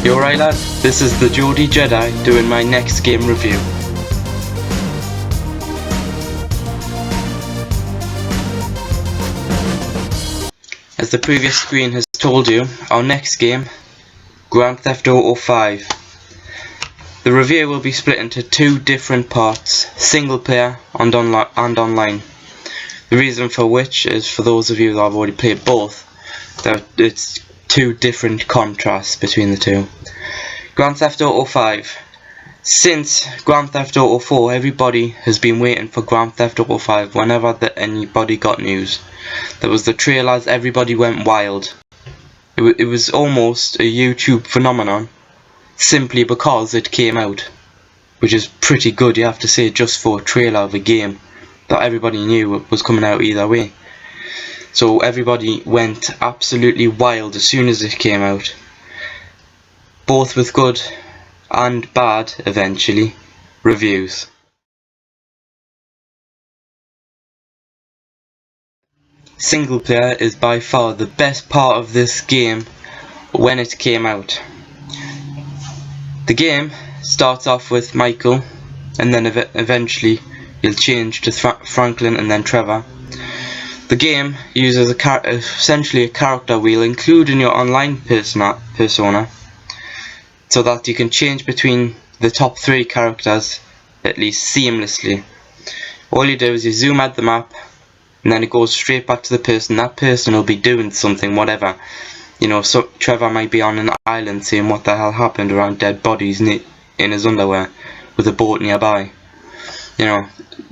You alright lad? This is the Geordie Jedi doing my next game review. As the previous screen has told you, our next game, Grand Theft Auto 5. The review will be split into two different parts, single player and online. The reason for which is for those of you that have already played both, that it's two different contrasts between the two. Grand Theft Auto 5. Since Grand Theft Auto 4, everybody has been waiting for Grand Theft Auto 5 whenever anybody got news. There was the trailers, everybody went wild. It was almost a YouTube phenomenon, simply because it came out. Which is pretty good, you have to say, just for a trailer of a game that everybody knew was coming out either way. So everybody went absolutely wild as soon as it came out. Both with good and bad, eventually, reviews. Single player is by far the best part of this game when it came out. The game starts off with Michael, and then eventually you'll change to Franklin and then Trevor. The game uses essentially a character wheel, including your online persona, so that you can change between the top three characters at least seamlessly. All you do is you zoom out the map, and then it goes straight back to the person. That person will be doing something, whatever. You know, so Trevor might be on an island saying what the hell happened around dead bodies in his underwear with a boat nearby. You know,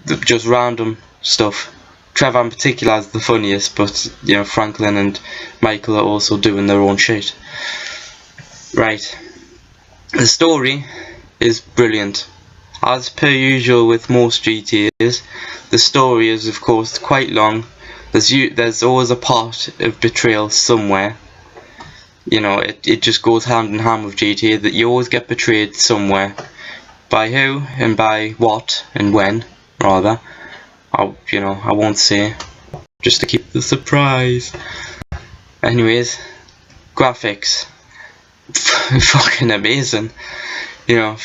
just random stuff. Trevor in particular is the funniest, but you know, Franklin and Michael are also doing their own shit. Right. The story is brilliant. As per usual with most GTAs, the story is of course quite long. There's always a part of betrayal somewhere. You know, it just goes hand in hand with GTA that you always get betrayed somewhere. By who and by what and when, rather. I won't say, just to keep the surprise. Anyways, graphics, fucking amazing. You know,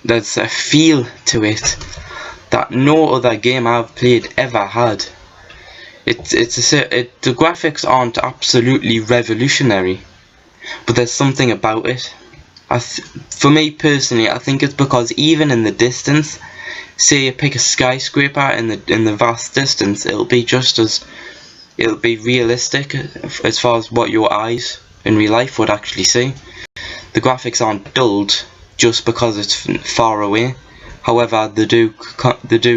there's a feel to it that no other game I've played ever had. The graphics aren't absolutely revolutionary, but there's something about it. For me personally, I think it's because even in the distance, say you pick a skyscraper in the vast distance, it'll be realistic as far as what your eyes in real life would actually see. The graphics aren't dulled just because it's far away. However, they do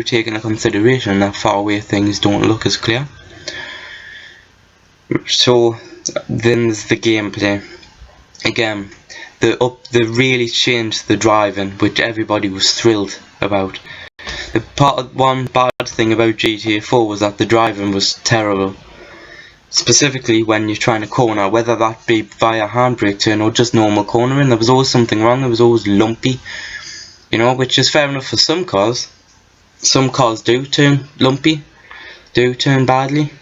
take into consideration that far away things don't look as clear. So then there's the gameplay. Again, they really changed the driving, which everybody was thrilled about. One bad thing about GTA 4 was that the driving was terrible. Specifically when you're trying to corner, whether that be via handbrake turn or just normal cornering, there was always something wrong. There was always lumpy, you know, which is fair enough for some cars. Some cars do turn lumpy, do turn badly.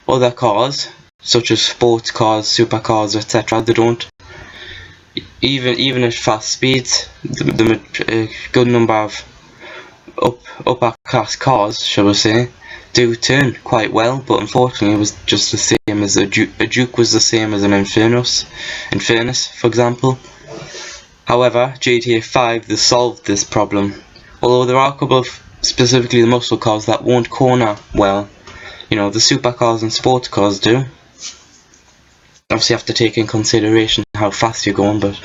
Other cars, such as sports cars, supercars, etc., they don't. Even at fast speeds, a good number of upper class cars, shall we say, do turn quite well, but unfortunately it was just the same as a Duke was the same as an Infernus, for example. However, GTA 5 they solved this problem, although there are a couple of, specifically the muscle cars, that won't corner well. You know, the supercars and sports cars do. Obviously you have to take in consideration how fast you're going, but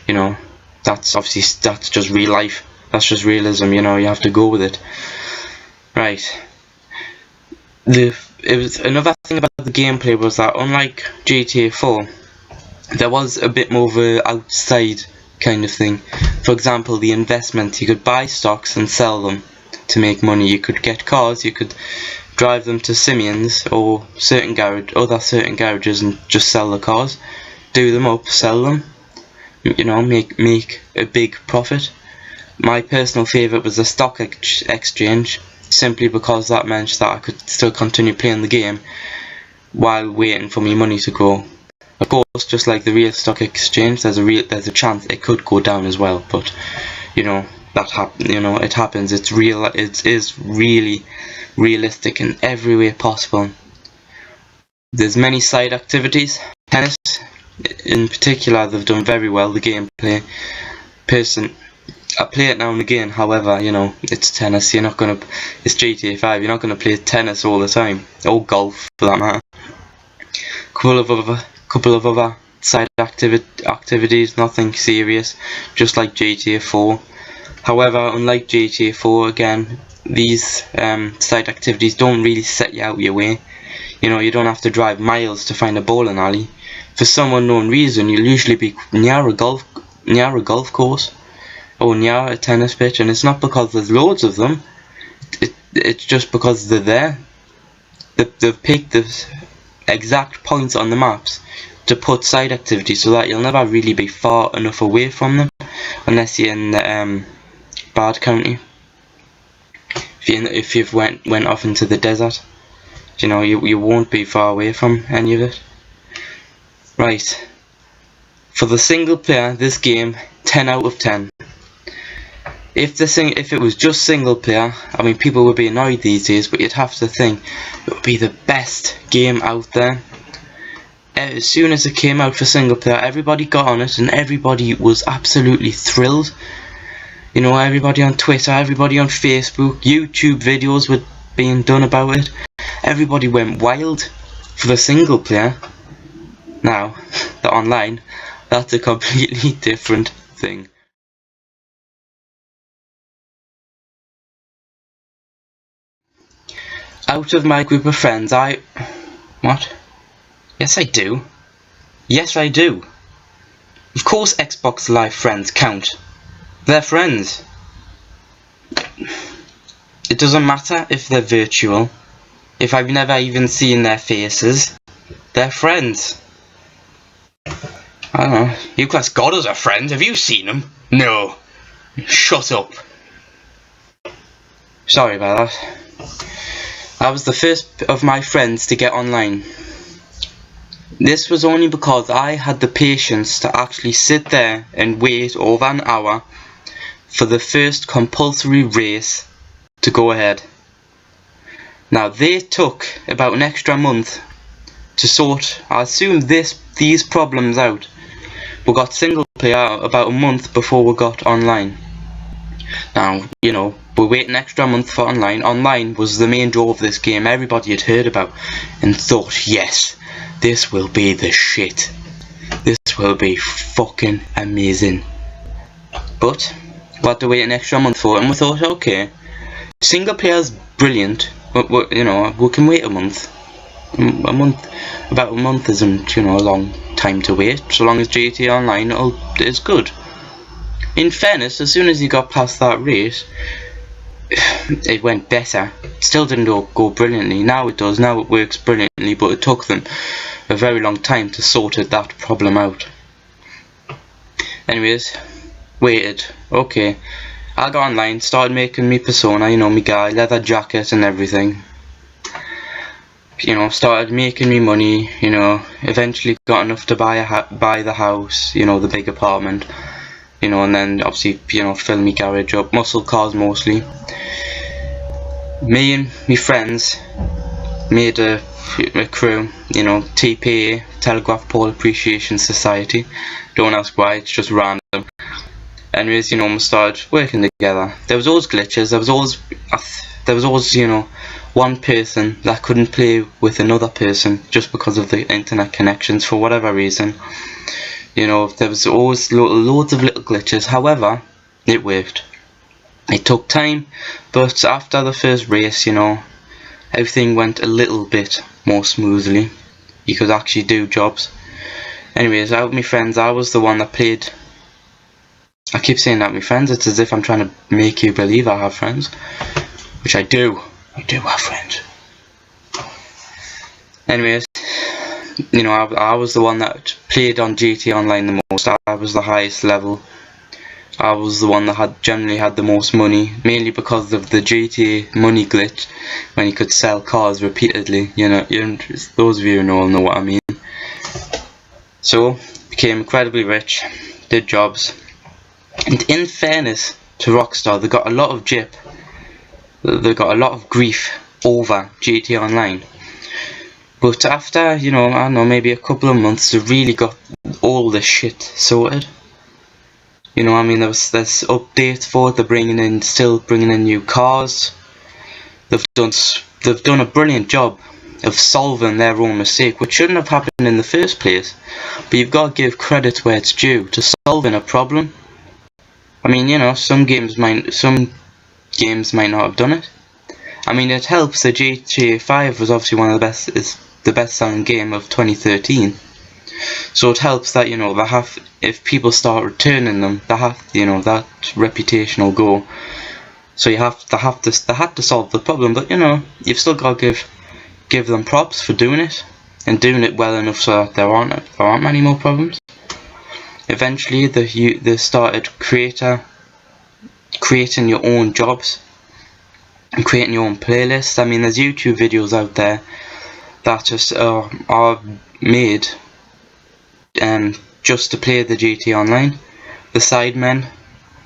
you know, that's just real life. That's just realism, you know, you have to go with it. Right. Another thing about the gameplay was that unlike GTA 4, there was a bit more of a outside kind of thing. For example, the investment. You could buy stocks and sell them to make money. You could get cars, you could drive them to Simeon's or other certain garages and just sell the cars, do them up, sell them, you know, make a big profit. My personal favourite was the stock exchange, simply because that meant that I could still continue playing the game while waiting for my money to grow. Of course, just like the real stock exchange, there's a chance it could go down as well. But you know it happens. It's real. It is really realistic in every way possible. There's many side activities. Tennis, in particular, they've done very well. The gameplay, I play it now and again. However, it's tennis. It's GTA 5. You're not gonna play tennis all the time, or golf for that matter. Couple of other side activities, nothing serious, just like GTA 4. However, unlike GTA 4, again, these side activities don't really set you out your way. You don't have to drive miles to find a bowling alley. For some unknown reason, you'll usually be near a golf course or near a tennis pitch, and it's not because there's loads of them. It's just because they're there. They've picked the exact points on the maps to put side activities so that you'll never really be far enough away from them, unless you're in the bad county. If you've went off into the desert, you won't be far away from any of it. Right, for the single player, this game, 10 out of 10. If it was just single player, I mean, people would be annoyed these days, but you'd have to think it would be the best game out there. As soon as it came out for single player, everybody got on it and everybody was absolutely thrilled. Everybody on Twitter, everybody on Facebook, YouTube videos were being done about it. Everybody went wild for the single player. Now, the online, that's a completely different thing. Out of my group of friends, What? Yes, I do. Yes, I do. Of course Xbox Live friends count. They're friends. It doesn't matter if they're virtual. If I've never even seen their faces, they're friends. I don't know. You class God as a friend? Have you seen him? No. Shut up. Sorry about that. I was the first of my friends to get online. This was only because I had the patience to actually sit there and wait over an hour for the first compulsory race to go ahead. Now, they took about an extra month to sort, I assume, these problems out. We got single player about a month before we got online. Now, we're waiting an extra month for online. Online was the main draw of this game. Everybody had heard about and thought, yes, this will be the shit. This will be fucking amazing. But we had to wait an extra month for it, and we thought, okay, single player's brilliant, but we can wait a month. About a month isn't, a long time to wait. So long as GTA Online is good. In fairness, as soon as you got past that race, it went better. Still didn't go brilliantly. Now it does. Now it works brilliantly, but it took them a very long time to sort that problem out. Anyways, waited. Okay, I got online, started making me persona, me guy, leather jacket and everything. Started making me money. Eventually got enough to buy the house. The big apartment. And then obviously, fill me garage up, muscle cars mostly. Me and my friends made a crew, TPA, Telegraph Pole Appreciation Society. Don't ask why, it's just random. Anyways, we started working together. There was always glitches, there was always, one person that couldn't play with another person just because of the internet connections for whatever reason. There was always loads of little glitches. However, it worked. It took time, but after the first race, everything went a little bit more smoothly. You could actually do jobs. Anyways, out of my friends, I was the one that played. I keep saying that my friends, it's as if I'm trying to make you believe I have friends, which I do. I do have friends. Anyways, I was the one that played on GTA Online the most. I was the highest level. I was the one that generally had the most money, mainly because of the GTA money glitch, when you could sell cars repeatedly. Those of you who know what I mean. So became incredibly rich, did jobs, and in fairness to Rockstar, they got a lot of jip, they got a lot of grief over GTA Online. But after, you know, I don't know, maybe a couple of months, they really got all the shit sorted. You know, I mean, there's updates for it. They're still bringing in new cars. They've done a brilliant job of solving their own mistake, which shouldn't have happened in the first place. But you've got to give credit where it's due to solving a problem. I mean, you know, some games might not have done it. I mean, it helps that GTA 5 was obviously is the best-selling game of 2013. So it helps that, you know, if people start returning them, you know, that reputation will go. So they had to solve the problem, but you know, you've still got to give them props for doing it, and doing it well enough so that there aren't many more problems. Eventually, they started creating your own jobs and creating your own playlists. I mean, there's YouTube videos out there that just are made just to play the GTA Online. The Sidemen,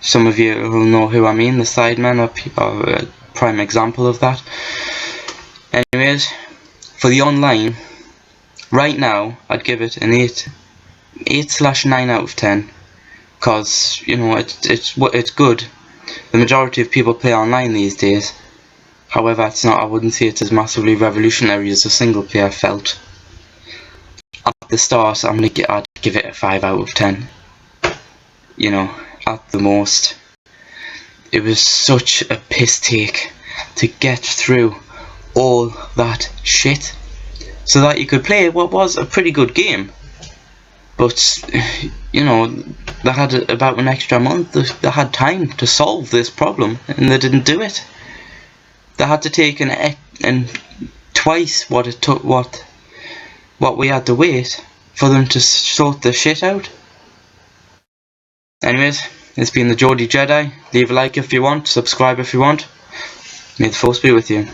some of you will know who I mean. The Sidemen are a prime example of that. Anyways, for the online, right now I'd give it an 8/9 out of 10, because you know it's good. The majority of people play online these days. However, I wouldn't say it's as massively revolutionary as the single player felt. At the start, I'd give it a 5 out of 10. You know, at the most. It was such a piss take to get through all that shit so that you could play what was a pretty good game. But, you know, they had about an extra month. They had time to solve this problem, and they didn't do it. They had to take twice what it took, what we had to wait for them to sort the shit out. Anyways, it's been the Geordie Jedi. Leave a like if you want, subscribe if you want. May the Force be with you.